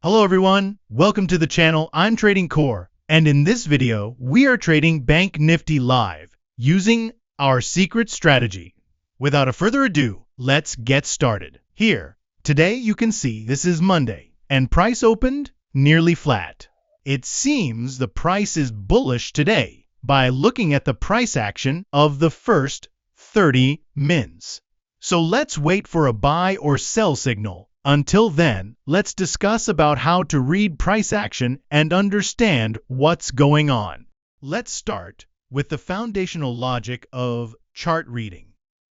Hello everyone, welcome to the channel. I'm Trading Core, and in this video, we are trading Bank Nifty live using our secret strategy. Without a further ado, let's get started. Here, today you can see this is Monday, and price opened nearly flat. It seems the price is bullish today by looking at the price action of the first 30 mins. So let's wait for a buy or sell signal. Until then, let's discuss about how to read price action and understand what's going on. Let's start with the foundational logic of chart reading.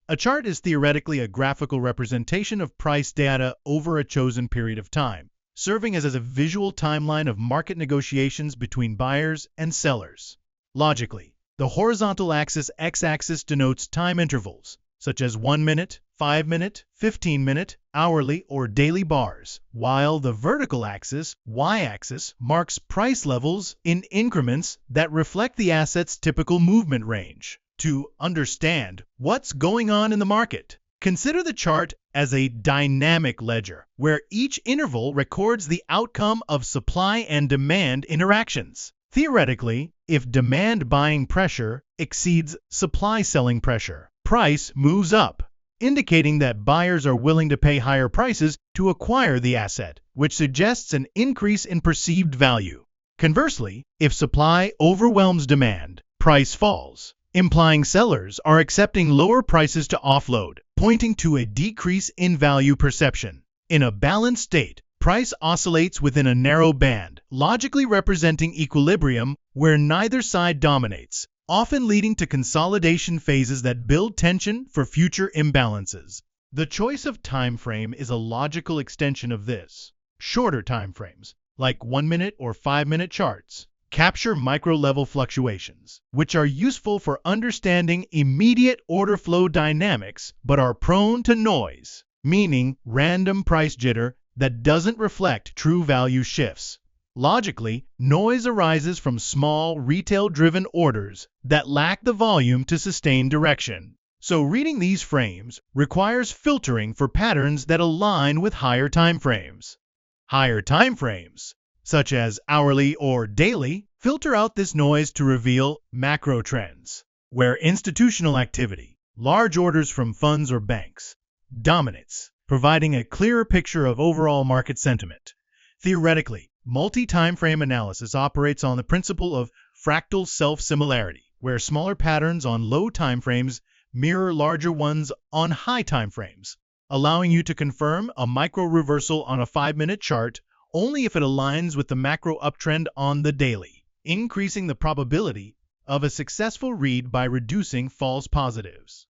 A chart is theoretically a graphical representation of price data over a chosen period of time, serving as a visual timeline of market negotiations between buyers and sellers. Logically, the horizontal axis x-axis denotes time intervals, such as 1 minute, 5 minute, 15 minute, hourly, or daily bars, while the vertical axis, y-axis, marks price levels in increments that reflect the asset's typical movement range. To understand what's going on in the market, consider the chart as a dynamic ledger, where each interval records the outcome of supply and demand interactions. Theoretically, if demand buying pressure exceeds supply selling pressure, price moves up, indicating that buyers are willing to pay higher prices to acquire the asset, which suggests an increase in perceived value. Conversely, if supply overwhelms demand, price falls, implying sellers are accepting lower prices to offload, pointing to a decrease in value perception. In a balanced state, price oscillates within a narrow band, logically representing equilibrium where neither side dominates, often leading to consolidation phases that build tension for future imbalances. The choice of time frame is a logical extension of this. Shorter time frames, like 1 minute or 5 minute charts, capture micro-level fluctuations, which are useful for understanding immediate order flow dynamics but are prone to noise, meaning random price jitter that doesn't reflect true value shifts. Logically, noise arises from small, retail-driven orders that lack the volume to sustain direction. So reading these frames requires filtering for patterns that align with higher time frames. Higher time frames, such as hourly or daily, filter out this noise to reveal macro trends, where institutional activity, large orders from funds or banks, dominates, providing a clearer picture of overall market sentiment. Theoretically, multi-time frame analysis operates on the principle of fractal self-similarity, where smaller patterns on low time frames mirror larger ones on high time frames, allowing you to confirm a micro-reversal on a 5-minute chart only if it aligns with the macro uptrend on the daily, increasing the probability of a successful read by reducing false positives.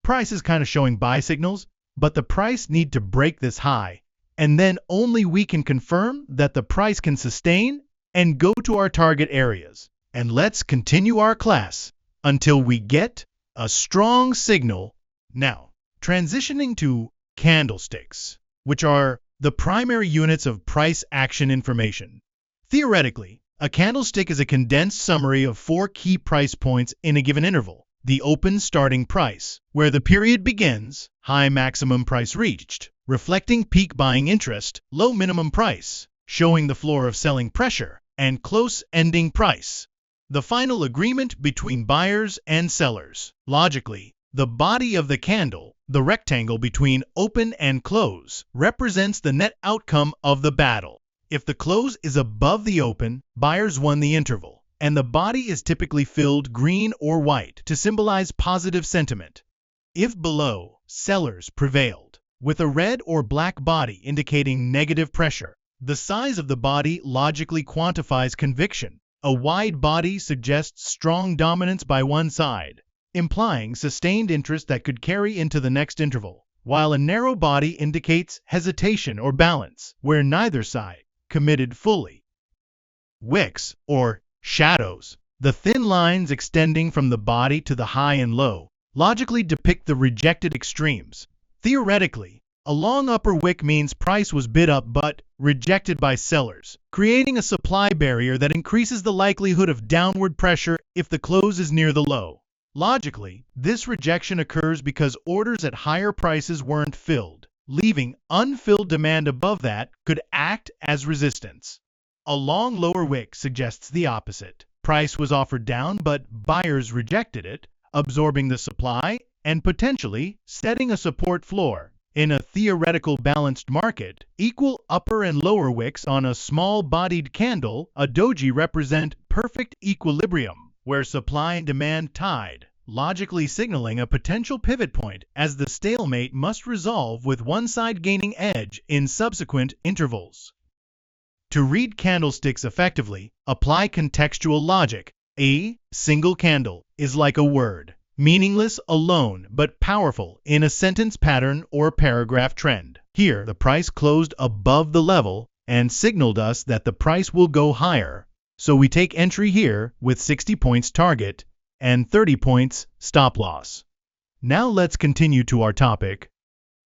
Price is kind of showing buy signals, but the price need to break this high, and then only we can confirm that the price can sustain and go to our target areas. And let's continue our class until we get a strong signal. Now, transitioning to candlesticks, which are the primary units of price action information. Theoretically, a candlestick is a condensed summary of 4 key price points in a given interval. The open starting price, where the period begins, high maximum price reached, reflecting peak buying interest, low minimum price, showing the floor of selling pressure, and close ending price, the final agreement between buyers and sellers. Logically, the body of the candle, the rectangle between open and close, represents the net outcome of the battle. If the close is above the open, buyers won the interval, and the body is typically filled green or white to symbolize positive sentiment. If below, sellers prevailed, with a red or black body indicating negative pressure. The size of the body logically quantifies conviction. A wide body suggests strong dominance by one side, implying sustained interest that could carry into the next interval, while a narrow body indicates hesitation or balance, where neither side committed fully. Wicks, or shadows, the thin lines extending from the body to the high and low, logically depict the rejected extremes. Theoretically, a long upper wick means price was bid up but rejected by sellers, creating a supply barrier that increases the likelihood of downward pressure if the close is near the low. Logically, this rejection occurs because orders at higher prices weren't filled, leaving unfilled demand above that could act as resistance. A long lower wick suggests the opposite. Price was offered down, but buyers rejected it, absorbing the supply and potentially setting a support floor. In a theoretical balanced market, equal upper and lower wicks on a small-bodied candle, a doji, represent perfect equilibrium, where supply and demand tied, logically signaling a potential pivot point as the stalemate must resolve with one side gaining edge in subsequent intervals. To read candlesticks effectively, apply contextual logic. A single candle is like a word, meaningless alone but powerful in a sentence pattern or paragraph trend. Here, the price closed above the level and signaled us that the price will go higher. So we take entry here with 60 points target and 30 points stop loss. Now let's continue to our topic.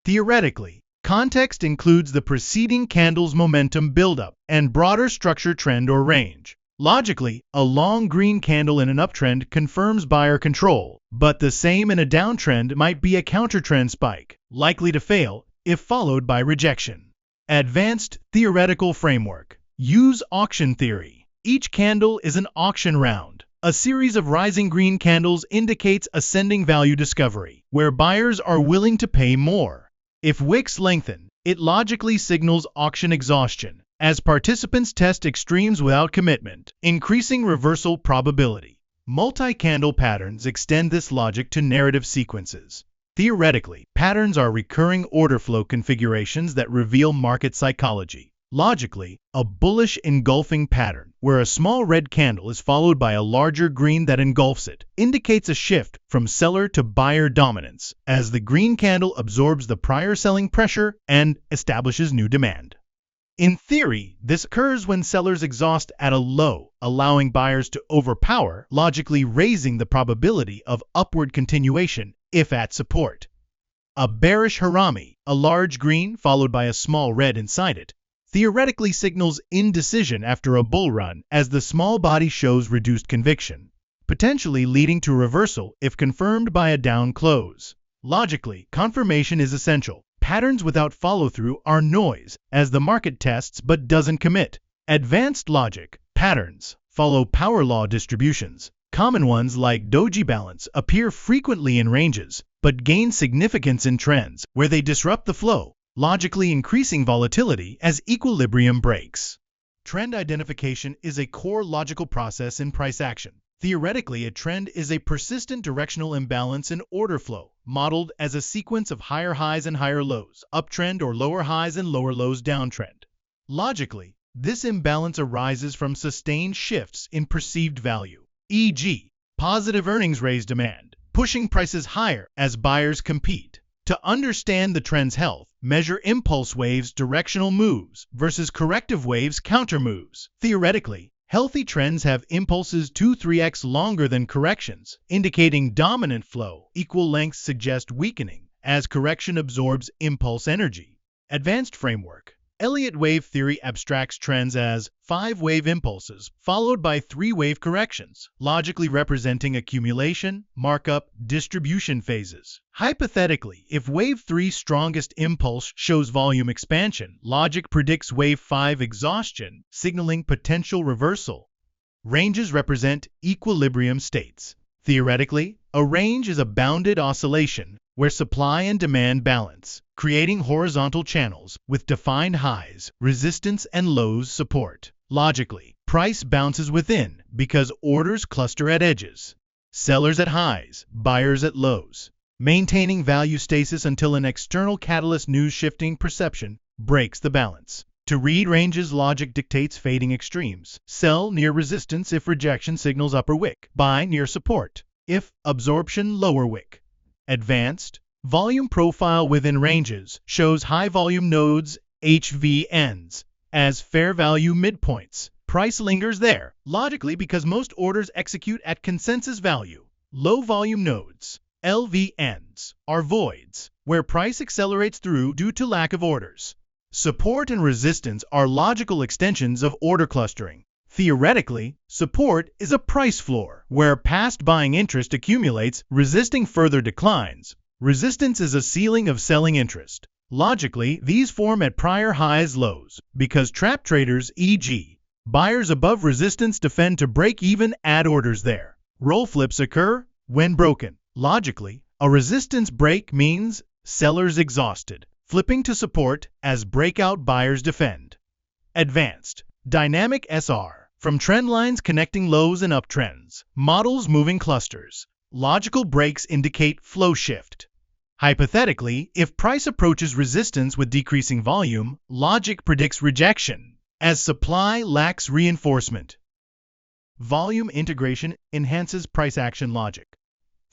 Theoretically, context includes the preceding candle's momentum buildup and broader structure trend or range. Logically, a long green candle in an uptrend confirms buyer control, but the same in a downtrend might be a countertrend spike, likely to fail if followed by rejection. Advanced theoretical framework. Use auction theory. Each candle is an auction round. A series of rising green candles indicates ascending value discovery, where buyers are willing to pay more. If wicks lengthen, it logically signals auction exhaustion, as participants test extremes without commitment, increasing reversal probability. Multi-candle patterns extend this logic to narrative sequences. Theoretically, patterns are recurring order flow configurations that reveal market psychology. Logically, a bullish engulfing pattern, where a small red candle is followed by a larger green that engulfs it, indicates a shift from seller to buyer dominance, as the green candle absorbs the prior selling pressure and establishes new demand. In theory, this occurs when sellers exhaust at a low, allowing buyers to overpower, logically raising the probability of upward continuation if at support. A bearish harami, a large green followed by a small red inside it, theoretically signals indecision after a bull run, as the small body shows reduced conviction, potentially leading to reversal if confirmed by a down close. Logically, confirmation is essential. Patterns without follow-through are noise, as the market tests but doesn't commit. Advanced logic. Patterns follow power law distributions. Common ones like doji balance appear frequently in ranges, but gain significance in trends where they disrupt the flow, logically increasing volatility as equilibrium breaks. Trend identification is a core logical process in price action. Theoretically, a trend is a persistent directional imbalance in order flow, modeled as a sequence of higher highs and higher lows, uptrend, or lower highs and lower lows, downtrend. Logically, this imbalance arises from sustained shifts in perceived value, e.g., positive earnings raise demand, pushing prices higher as buyers compete. To understand the trend's health, measure impulse waves, directional moves, versus corrective waves, counter moves. Theoretically, healthy trends have impulses 2-3x longer than corrections, indicating dominant flow. Equal lengths suggest weakening, as correction absorbs impulse energy. Advanced framework. Elliott wave theory abstracts trends as 5-wave impulses, followed by 3-wave corrections, logically representing accumulation, markup, distribution phases. Hypothetically, if wave 3's strongest impulse shows volume expansion, logic predicts wave 5 exhaustion, signaling potential reversal. Ranges represent equilibrium states. Theoretically, a range is a bounded oscillation where supply and demand balance, creating horizontal channels with defined highs, resistance, and lows support. Logically, price bounces within because orders cluster at edges. Sellers at highs, buyers at lows, maintaining value stasis until an external catalyst, news shifting perception, breaks the balance. To read ranges, logic dictates fading extremes. Sell near resistance if rejection signals upper wick. Buy near support if absorption lower wick. Advanced volume profile within ranges shows high volume nodes, HVNs, as fair value midpoints. Price lingers there, logically because most orders execute at consensus value. Low volume nodes, LVNs, are voids, where price accelerates through due to lack of orders. Support and resistance are logical extensions of order clustering. Theoretically, support is a price floor, where past buying interest accumulates, resisting further declines. Resistance is a ceiling of selling interest. Logically, these form at prior highs lows because trap traders, e.g., buyers above resistance, defend to break even, add orders there. Roll flips occur when broken. Logically, a resistance break means sellers exhausted, flipping to support as breakout buyers defend. Advanced dynamic SR from trend lines connecting lows and uptrends, models moving clusters. Logical breaks indicate flow shift. Hypothetically, if price approaches resistance with decreasing volume, logic predicts rejection, as supply lacks reinforcement. Volume integration enhances price action logic.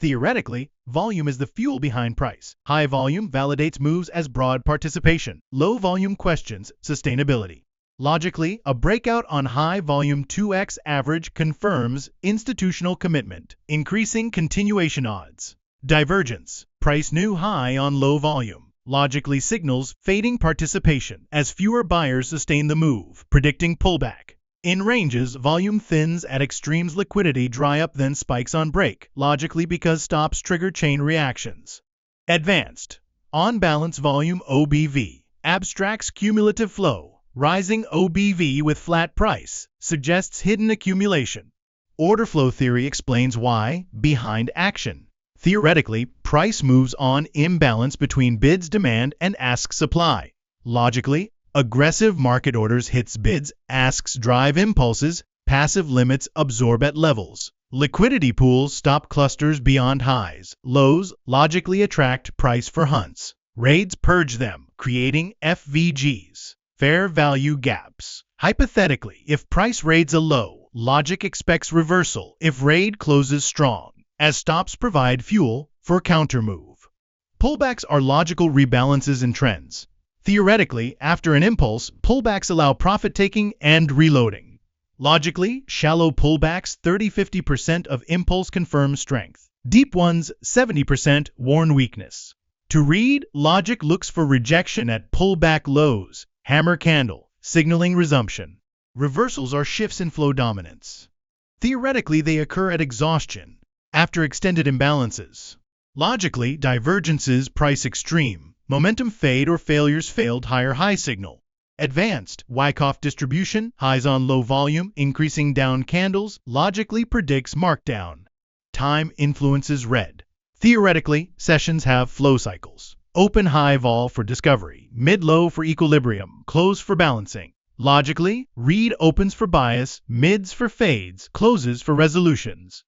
Theoretically, volume is the fuel behind price. High volume validates moves as broad participation. Low volume questions sustainability. Logically, a breakout on high volume 2x average confirms institutional commitment, increasing continuation odds. Divergence, price new high on low volume, logically signals fading participation as fewer buyers sustain the move, predicting pullback. In ranges, volume thins at extremes, liquidity dry up then spikes on break, logically because stops trigger chain reactions. Advanced, on balance volume OBV, abstracts cumulative flow, rising OBV with flat price, suggests hidden accumulation. Order flow theory explains why, behind action. Theoretically, price moves on imbalance between bids demand and asks supply. Logically, aggressive market orders hits bids, asks drive impulses, passive limits absorb at levels. Liquidity pools stop clusters beyond highs. Lows logically attract price for hunts. Raids purge them, creating FVGs, fair value gaps. Hypothetically, if price raids a low, logic expects reversal if raid closes strong, as stops provide fuel for countermove. Pullbacks are logical rebalances in trends. Theoretically, after an impulse, pullbacks allow profit-taking and reloading. Logically, shallow pullbacks 30–50% of impulse confirm strength. Deep ones 70% warn weakness. To read, logic looks for rejection at pullback lows, hammer candle, signaling resumption. Reversals are shifts in flow dominance. Theoretically, they occur at exhaustion, after extended imbalances. Logically, divergences price extreme, momentum fade or failures failed higher high signal. Advanced, Wyckoff distribution, highs on low volume, increasing down candles, logically predicts markdown. Time influences red. Theoretically, sessions have flow cycles. Open high vol for discovery, mid-low for equilibrium, close for balancing. Logically, read opens for bias, mids for fades, closes for resolutions.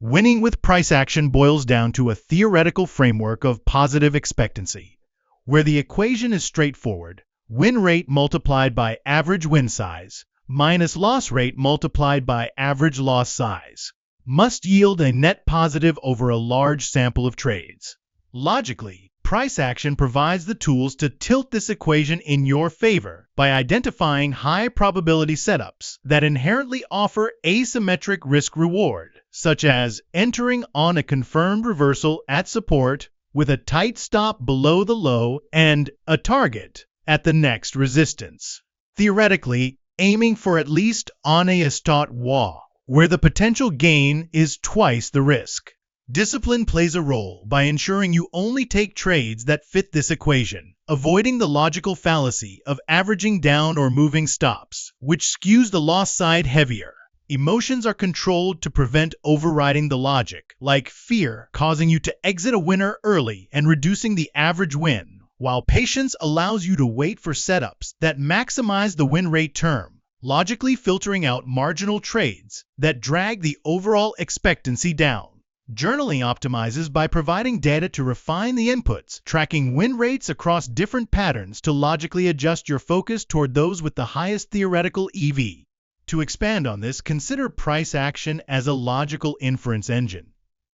Winning with price action boils down to a theoretical framework of positive expectancy, where the equation is straightforward: win rate multiplied by average win size minus loss rate multiplied by average loss size must yield a net positive over a large sample of trades. Logically, price action provides the tools to tilt this equation in your favor by identifying high probability setups that inherently offer asymmetric risk-reward, such as entering on a confirmed reversal at support with a tight stop below the low and a target at the next resistance. Theoretically, aiming for at least on a stot wall, where the potential gain is twice the risk. Discipline plays a role by ensuring you only take trades that fit this equation, avoiding the logical fallacy of averaging down or moving stops, which skews the loss side heavier. Emotions are controlled to prevent overriding the logic, like fear causing you to exit a winner early and reducing the average win, while patience allows you to wait for setups that maximize the win rate term, logically filtering out marginal trades that drag the overall expectancy down. Journaling optimizes by providing data to refine the inputs, tracking win rates across different patterns to logically adjust your focus toward those with the highest theoretical EV. To expand on this, consider price action as a logical inference engine.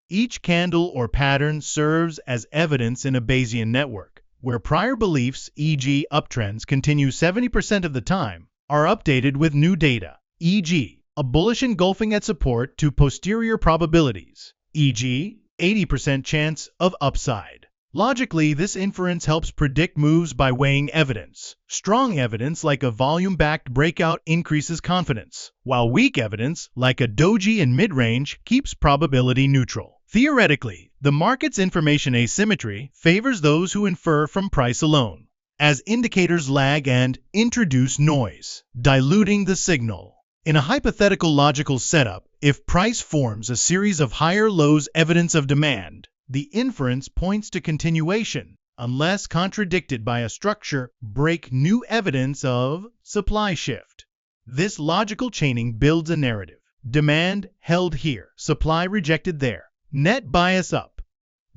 Each candle or pattern serves as evidence in a Bayesian network, where prior beliefs, e.g. uptrends, continue 70% of the time, are updated with new data, e.g. a bullish engulfing at support to posterior probabilities, e.g. 80% chance of upside. Logically, this inference helps predict moves by weighing evidence. Strong evidence, like a volume-backed breakout, increases confidence, while weak evidence, like a doji in mid-range, keeps probability neutral. Theoretically, the market's information asymmetry favors those who infer from price alone, as indicators lag and introduce noise, diluting the signal. In a hypothetical logical setup, if price forms a series of higher lows evidence of demand, the inference points to continuation, unless contradicted by a structure break new evidence of supply shift. This logical chaining builds a narrative. Demand held here, supply rejected there, net bias up.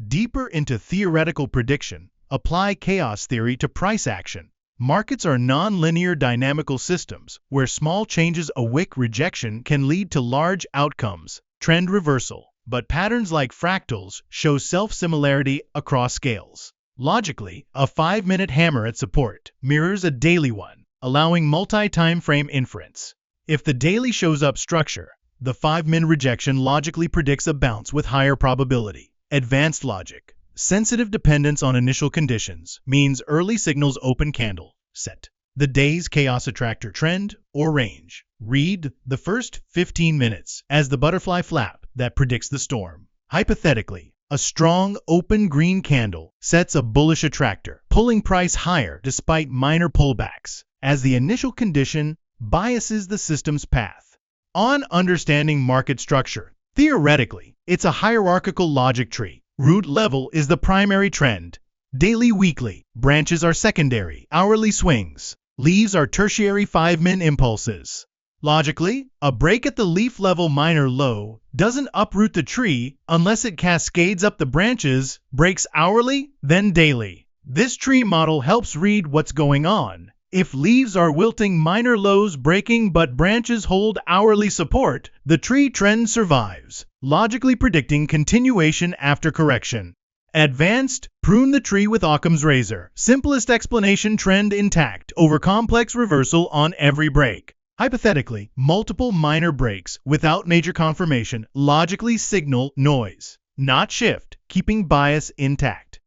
Deeper into theoretical prediction, apply chaos theory to price action. Markets are non-linear dynamical systems where small changes a wick rejection can lead to large outcomes, trend reversal, but patterns like fractals show self-similarity across scales. Logically, a 5-minute hammer at support mirrors a daily one, allowing multi-time frame inference. If the daily shows up structure, the 5-min rejection logically predicts a bounce with higher probability. Advanced logic. Sensitive dependence on initial conditions means early signals open candle, set. The day's chaos attractor trend or range. Read the first 15 minutes as the butterfly flap that predicts the storm. Hypothetically, a strong open green candle sets a bullish attractor, pulling price higher despite minor pullbacks, as the initial condition biases the system's path. On understanding market structure, theoretically, it's a hierarchical logic tree. Root level is the primary trend. Daily, weekly, branches are secondary, hourly swings. Leaves are tertiary 5-min impulses. Logically, a break at the leaf level minor low doesn't uproot the tree unless it cascades up the branches, breaks hourly, then daily. This tree model helps read what's going on. If leaves are wilting, minor lows breaking, but branches hold hourly support, the tree trend survives, logically predicting continuation after correction. Advanced, prune the tree with Occam's razor. Simplest explanation, trend intact over complex reversal on every break. Hypothetically, multiple minor breaks without major confirmation logically signal noise, not shift, keeping bias intact.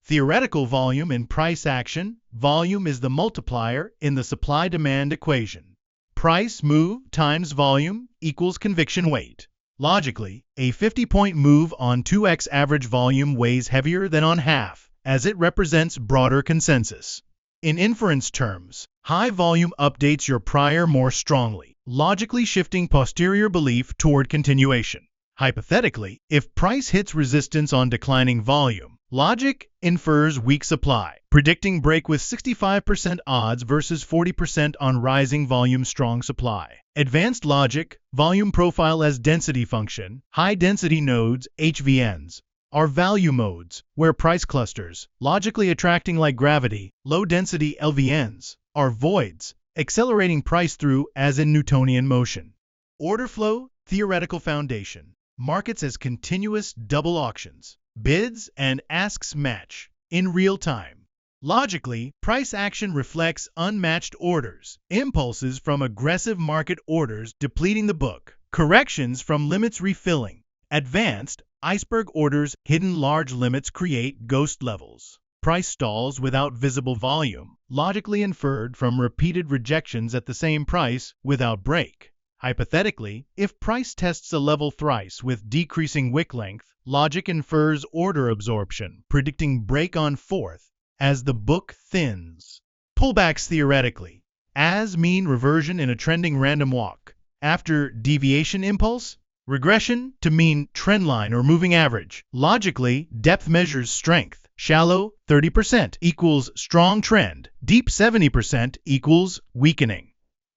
Theoretical volume in price action. Volume is the multiplier in the supply-demand equation. Price move times volume equals conviction weight. Logically, a 50-point move on 2x average volume weighs heavier than on half, as it represents broader consensus. In inference terms, high volume updates your prior more strongly, logically shifting posterior belief toward continuation. Hypothetically, if price hits resistance on declining volume, logic infers weak supply, predicting break with 65% odds versus 40% on rising volume strong supply. Advanced logic, volume profile as density function, high-density nodes, HVNs, are value modes, where price clusters, logically attracting like gravity, low-density LVNs, are voids, accelerating price through as in Newtonian motion. Order flow, theoretical foundation. Markets as continuous double auctions. Bids and asks match in real time. Logically, price action reflects unmatched orders, impulses from aggressive market orders depleting the book, corrections from limits refilling. Advanced, iceberg orders, hidden large limits create ghost levels. Price stalls without visible volume, logically inferred from repeated rejections at the same price without break. Hypothetically, if price tests a level thrice with decreasing wick length, logic infers order absorption, predicting break on fourth as the book thins. Pullbacks theoretically, as mean reversion in a trending random walk. After deviation impulse, regression to mean trendline or moving average. Logically, depth measures strength. Shallow 30% equals strong trend. Deep 70% equals weakening.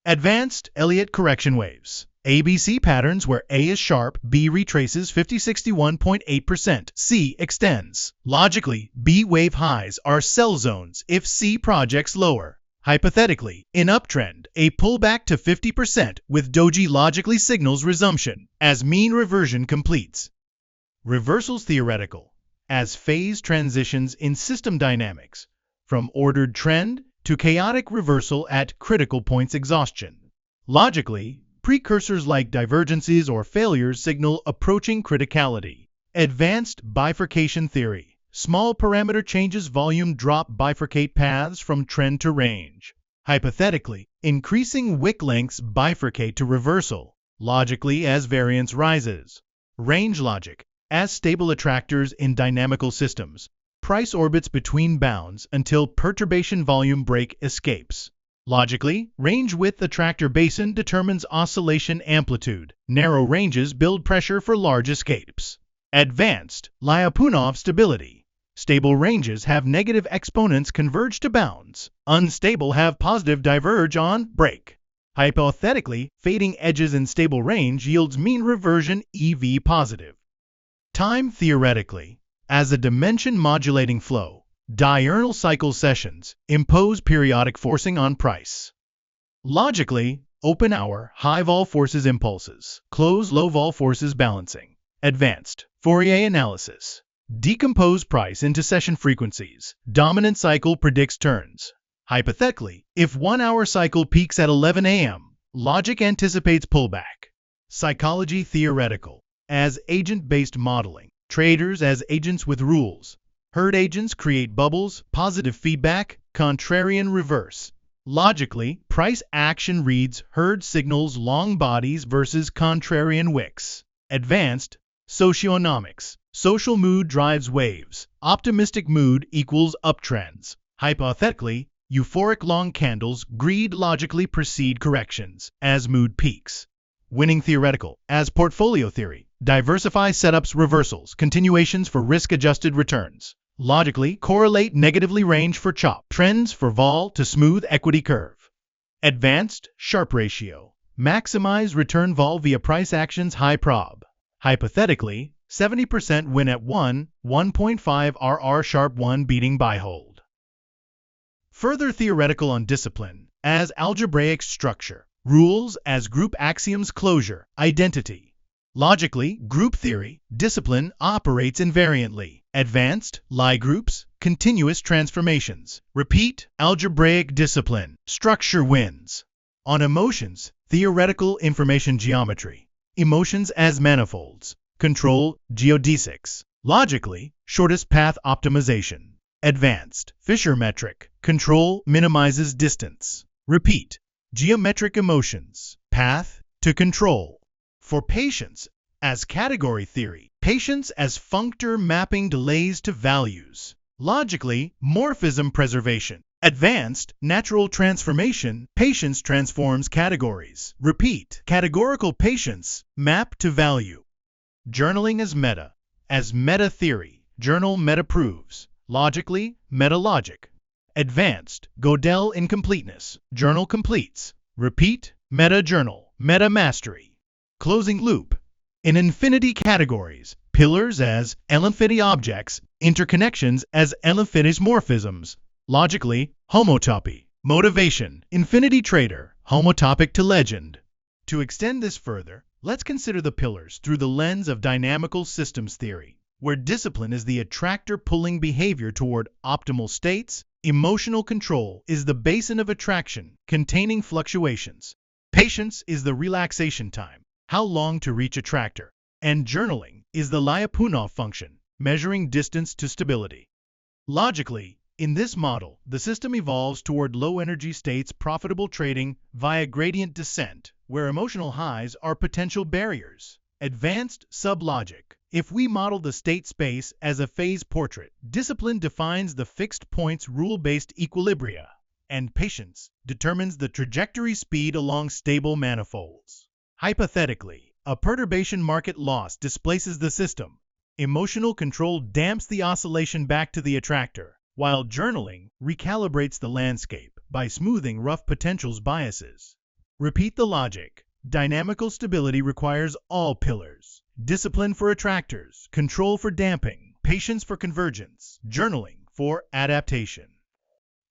Advanced Elliott correction waves. ABC patterns where A is sharp, B retraces 50-61.8%, C extends. Logically, B wave highs are sell zones if C projects lower. Hypothetically, in uptrend, a pullback to 50% with doji logically signals resumption as mean reversion completes. Reversals theoretical, as phase transitions in system dynamics, from ordered trend to chaotic reversal at critical points exhaustion. Logically, precursors like divergences or failures signal approaching criticality. Advanced bifurcation theory. Small parameter changes volume drop bifurcate paths from trend to range. Hypothetically, increasing wick lengths bifurcate to reversal, logically as variance rises. Range logic. As stable attractors in dynamical systems, price orbits between bounds until perturbation volume break escapes. Logically, range width attractor basin determines oscillation amplitude. Narrow ranges build pressure for large escapes. Advanced Lyapunov stability. Stable ranges have negative exponents converge to bounds. Unstable have positive diverge on break. Hypothetically, fading edges in stable range yields mean reversion EV positive. Time theoretically, as a dimension-modulating flow, diurnal cycle sessions impose periodic forcing on price. Logically, open hour high-vol forces impulses, close low-vol forces balancing. Advanced Fourier analysis. Decompose price into session frequencies. Dominant cycle predicts turns. Hypothetically, if 1 hour cycle peaks at 11 a.m., logic anticipates pullback. Psychology theoretical. As agent-based modeling, traders as agents with rules. Herd agents create bubbles, positive feedback, contrarian reverse. Logically, price action reads herd signals long bodies versus contrarian wicks. Advanced socioeconomics. Social mood drives waves. Optimistic mood equals uptrends. Hypothetically, euphoric long candles greed logically precede corrections as mood peaks. Winning theoretical. As portfolio theory, diversify setups reversals, continuations for risk-adjusted returns. Logically, correlate negatively range for chop, trends for vol to smooth equity curve. Advanced Sharpe ratio. Maximize return vol via price actions high prob. Hypothetically, 70% win at 1.5 RR Sharpe 1 beating buy hold. Further theoretical on discipline as algebraic structure. Rules as group axioms closure, identity. Logically, group theory, discipline operates invariantly. Advanced, Lie groups, continuous transformations. Repeat, algebraic discipline, structure wins. On emotions, theoretical information geometry. Emotions as manifolds. Control, geodesics. Logically, shortest path optimization. Advanced, Fisher metric. Control minimizes distance. Repeat, geometric emotions. Path to control. For patience, as category theory, patience as functor mapping delays to values. Logically, morphism preservation. Advanced, natural transformation, patience transforms categories. Repeat, categorical patience, map to value. Journaling as meta. As meta theory, journal meta proves. Logically, meta logic. Advanced, Gödel incompleteness, journal completes. Repeat, meta journal, meta mastery. Closing loop. In infinity categories, pillars as elinfinity objects, interconnections as elinfinity morphisms. Logically, homotopy. Motivation, infinity trader, homotopic to legend. To extend this further, let's consider the pillars through the lens of dynamical systems theory, where discipline is the attractor pulling behavior toward optimal states. Emotional control is the basin of attraction containing fluctuations. Patience is the relaxation time, how long to reach attractor. And journaling is the Lyapunov function, measuring distance to stability. Logically, in this model, the system evolves toward low-energy states profitable trading via gradient descent, where emotional highs are potential barriers. Advanced sublogic. If we model the state space as a phase portrait, discipline defines the fixed points rule-based equilibria, and patience determines the trajectory speed along stable manifolds. Hypothetically, a perturbation market loss displaces the system. Emotional control damps the oscillation back to the attractor, while journaling recalibrates the landscape by smoothing rough potentials biases. Repeat the logic. Dynamical stability requires all pillars. Discipline for attractors, control for damping, patience for convergence, journaling for adaptation.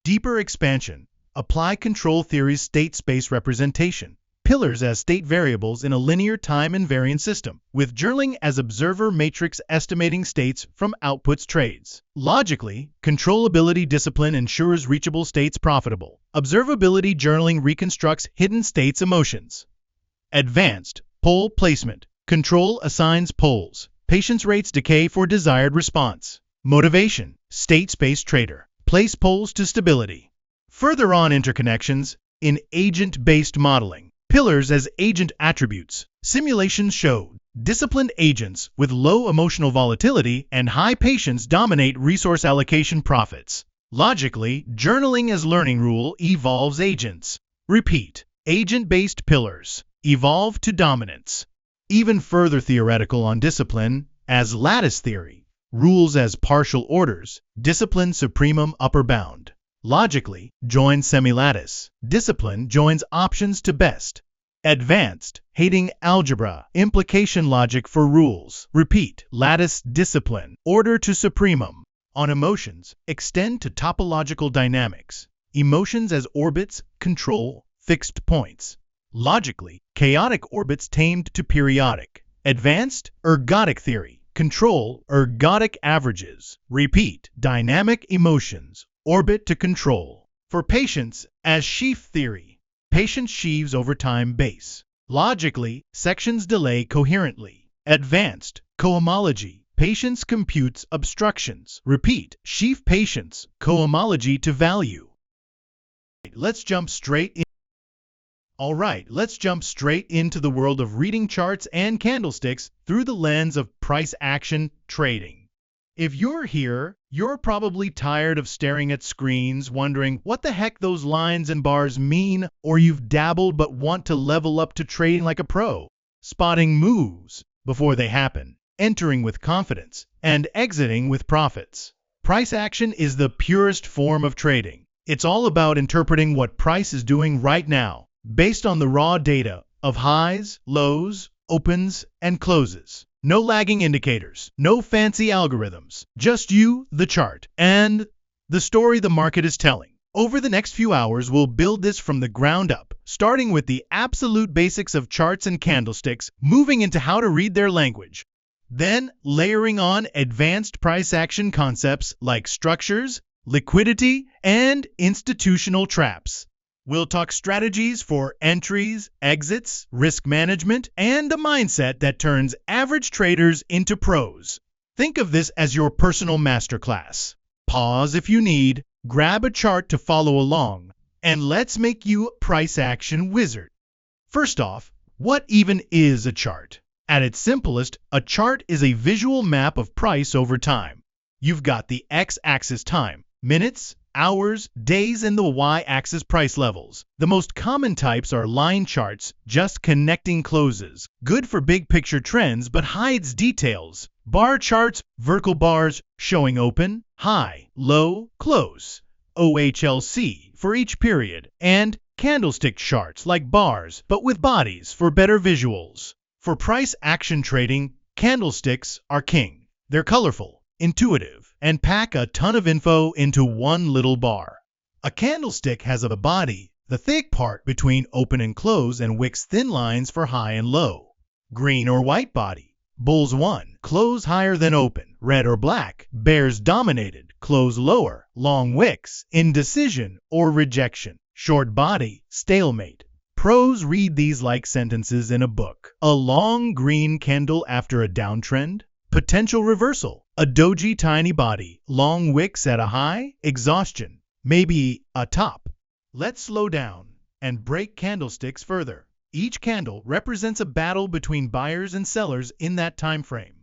Deeper expansion. Apply control theory's state space representation. Pillars as state variables in a linear time invariant system, with journaling as observer matrix estimating states from outputs trades. Logically, controllability discipline ensures reachable states profitable. Observability journaling reconstructs hidden states emotions. Advanced pole placement. Control assigns poles. Patience rates decay for desired response. Motivation. State space trader. Place poles to stability. Further on interconnections, in agent-based modeling. Pillars as agent attributes. Simulations show Disciplined agents with low emotional volatility and high patience dominate resource allocation profits. Logically, journaling as learning rule evolves agents. Repeat. Agent-based pillars evolve to dominance. Even further theoretical on discipline as lattice theory. Rules as partial orders. Discipline supremum upper bound. Logically, join semilattice. Discipline joins options to best. Advanced, hating algebra, implication logic for rules. Repeat. Lattice discipline, order to supremum. On emotions, extend to topological dynamics. Emotions as orbits, control, fixed points. Logically, chaotic orbits tamed to periodic. Advanced, ergodic theory, control, ergodic averages. Repeat. Dynamic emotions, orbit to control. For patience, as sheaf theory, patience sheaves over time base. Logically, sections delay coherently. Advanced, cohomology, patience computes obstructions. Repeat. Sheaf patience, cohomology to value. Let's jump straight in. Let's jump straight into the world of reading charts and candlesticks through the lens of price action trading. If you're here, you're probably tired of staring at screens, wondering what the heck those lines and bars mean, or you've dabbled but want to level up to trading like a pro, spotting moves before they happen, entering with confidence, and exiting with profits. Price action is the purest form of trading. It's all about interpreting what price is doing right now, based on the raw data of highs, lows, opens, and closes. No lagging indicators, no fancy algorithms, just you, the chart, and the story the market is telling. Over the next few hours, we'll build this from the ground up, starting with the absolute basics of charts and candlesticks, moving into how to read their language, then layering on advanced price action concepts like structures, liquidity, and institutional traps. We'll talk strategies for entries, exits, risk management, and a mindset that turns average traders into pros. Think of this as your personal masterclass. Pause if you need, grab a chart to follow along, and let's make you a price action wizard. First off, what even is a chart? At its simplest, a chart is a visual map of price over time. You've got the x-axis time, minutes, hours, days, and the y-axis price levels. The most common types are line charts, just connecting closes, good for big picture trends but hides details. Bar charts, vertical bars showing open, high, low, close, OHLC for each period, and candlestick charts like bars but with bodies for better visuals. For price action trading, candlesticks are king. They're colorful, intuitive, and pack a ton of info into one little bar. A candlestick has a body, the thick part between open and close, and wicks thin lines for high and low. Green or white body, bulls 1, close higher than open. Red or black, bears dominated, close lower. Long wicks, indecision or rejection. Short body, stalemate. Pros read these like sentences in a book. A long green candle after a downtrend, potential reversal. A doji tiny body, long wicks at a high, exhaustion, maybe a top. Let's slow down and break candlesticks further. Each candle represents a battle between buyers and sellers in that time frame.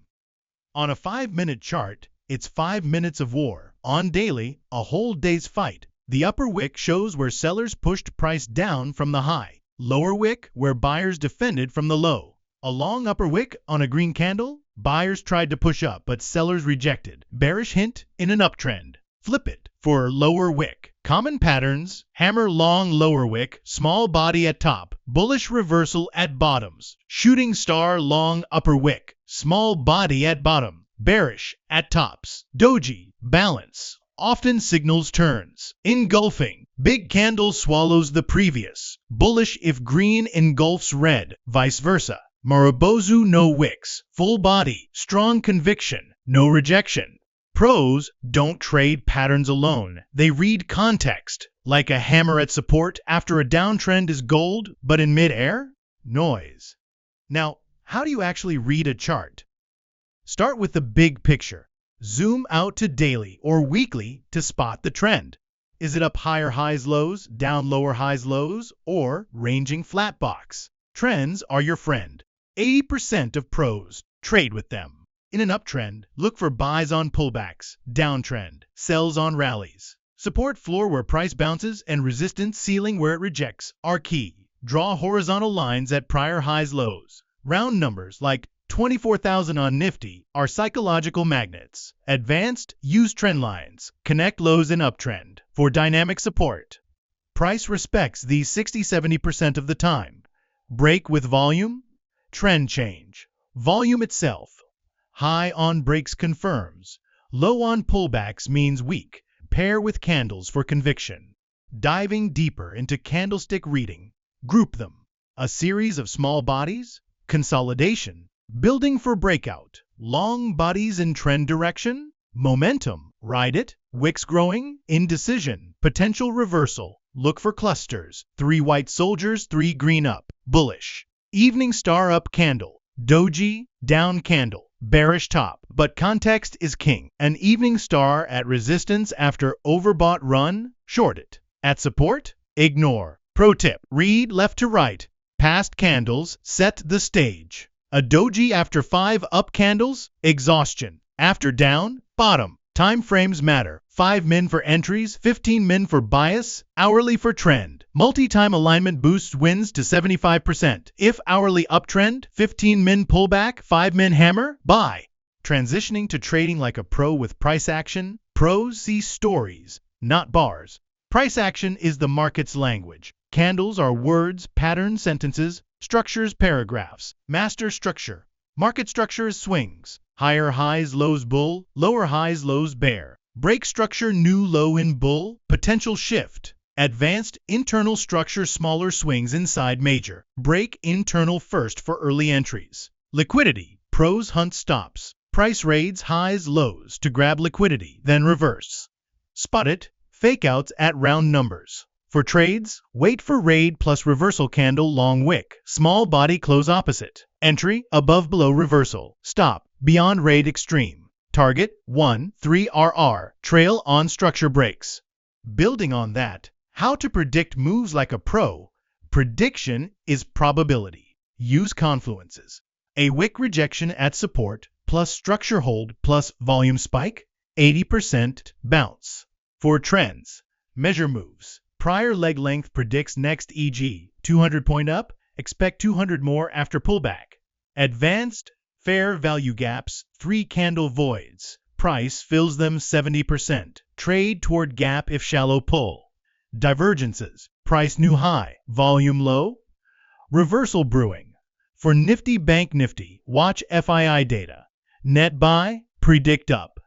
On a 5-minute chart, it's 5 minutes of war. On daily, a whole day's fight. The upper wick shows where sellers pushed price down from the high. Lower wick where buyers defended from the low. A long upper wick on a green candle, buyers tried to push up, but sellers rejected. Bearish hint in an uptrend. Flip it for lower wick. Common patterns: hammer long lower wick, small body at top, bullish reversal at bottoms. Shooting star long upper wick, small body at bottom, bearish at tops. Doji, balance, often signals turns. Engulfing, big candle swallows the previous. Bullish if green engulfs red, vice versa. Marubozu, no wicks, full body, strong conviction, no rejection. Pros don't trade patterns alone. They read context, like a hammer at support after a downtrend is gold, but in mid-air? Noise. Now, how do you actually read a chart? Start with the big picture. Zoom out to daily or weekly to spot the trend. Is it up higher highs lows, down lower highs lows, or ranging flat box? Trends are your friend. 80% of pros trade with them. In an uptrend, look for buys on pullbacks, downtrend, sells on rallies. Support floor where price bounces and resistance ceiling where it rejects are key. Draw horizontal lines at prior highs lows. Round numbers like 24,000 on Nifty are psychological magnets. Advanced, use trend lines. Connect lows in uptrend for dynamic support. Price respects these 60-70% of the time. Break with volume, trend change. Volume itself. High on breaks confirms. Low on pullbacks means weak. Pair with candles for conviction. Diving deeper into candlestick reading. Group them. A series of small bodies. Consolidation. Building for breakout. Long bodies in trend direction. Momentum. Ride it. Wicks growing. Indecision. Potential reversal. Look for clusters. 3 white soldiers, 3 green up. Bullish. Evening star up candle. Doji, down candle. Bearish top. But context is king. An evening star at resistance after overbought run. Short it. At support? Ignore. Pro tip. Read left to right. Past candles set the stage. A doji after 5 up candles, exhaustion. After down, bottom. Time frames matter. 5 min for entries, 15 min for bias, hourly for trend. Multi-time alignment boosts wins to 75%. If hourly uptrend, 15 min pullback, 5 min hammer, buy. Transitioning to trading like a pro with price action, pros see stories, not bars. Price action is the market's language. Candles are words, patterns, sentences, structures, paragraphs. Master structure. Market structure is swings. Higher highs, lows bull, lower highs, lows bear. Break structure, new low in bull, potential shift. Advanced internal structure, smaller swings inside major. Break internal first for early entries. Liquidity. Pros hunt stops. Price raids highs, lows to grab liquidity, then reverse. Spot it. Fake outs at round numbers. For trades, wait for raid plus reversal candle long wick. Small body close opposite. Entry, above below reversal. Stop, beyond raid extreme. Target, 1-3 RR. Trail on structure breaks. Building on that, how to predict moves like a pro. Prediction is probability. Use confluences. A wick rejection at support, plus structure hold, plus volume spike, 80% bounce. For trends, measure moves. Prior leg length predicts next, e.g., 200 point up, expect 200 more after pullback. Advanced, fair value gaps, 3 candle voids. Price fills them 70%. Trade toward gap if shallow pull. Divergences, price new high, volume low. Reversal brewing. For Nifty Bank Nifty, watch FII data. Net buy, predict up.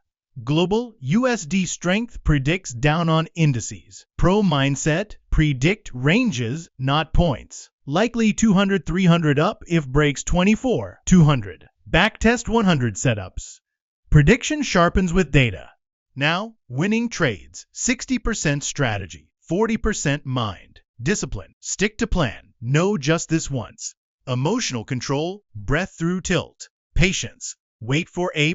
Global USD strength predicts down on indices. Pro mindset, predict ranges, not points. Likely 200-300 up if breaks 24-200. Backtest 100 setups. Prediction sharpens with data. Now, winning trades. 60% strategy, 40% mind. Discipline, stick to plan. No just this once. Emotional control, breath through tilt. Patience, wait for A+.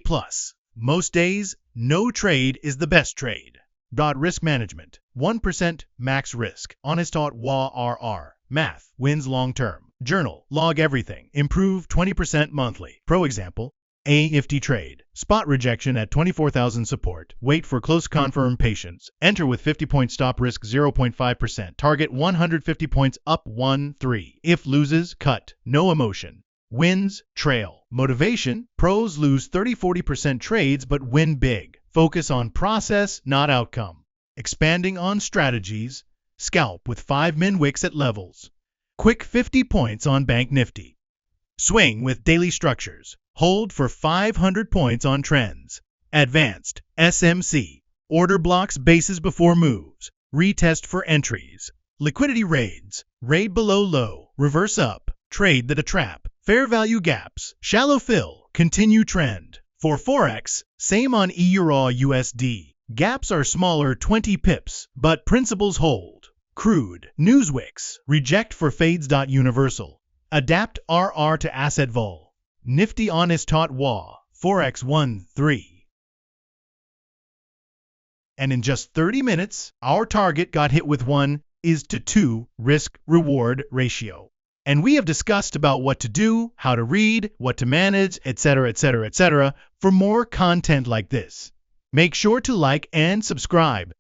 Most days, no trade is the best trade. Risk management. 1% max risk. Honest RR. Math. Wins long term. Journal. Log everything. Improve 20% monthly. Pro example. A Nifty trade. Spot rejection at 24,000 support. Wait for close confirm patience. Enter with 50-point stop risk 0.5%. Target 150 points up 1-3. If loses, cut. No emotion. Wins, trail. Motivation, pros lose 30-40% trades but win big. Focus on process, not outcome. Expanding on strategies, scalp with 5 min wicks at levels. Quick 50 points on Bank Nifty. Swing with daily structures. Hold for 500 points on trends. Advanced, SMC. Order blocks bases before moves. Retest for entries. Liquidity raids. Raid below low. Reverse up. Trade the trap. Fair value gaps, shallow fill, continue trend. For Forex, same on EUR USD. Gaps are smaller 20 pips, but principles hold. Crude, Newswicks, reject for fades. Universal. Adapt RR to asset vol. Nifty honest taught WA, Forex 1-3. And in just 30 minutes, our target got hit with 1:2 risk-reward ratio. And we have discussed about what to do, how to read, what to manage, etc., etc., etc. For more content like this, make sure to like and subscribe.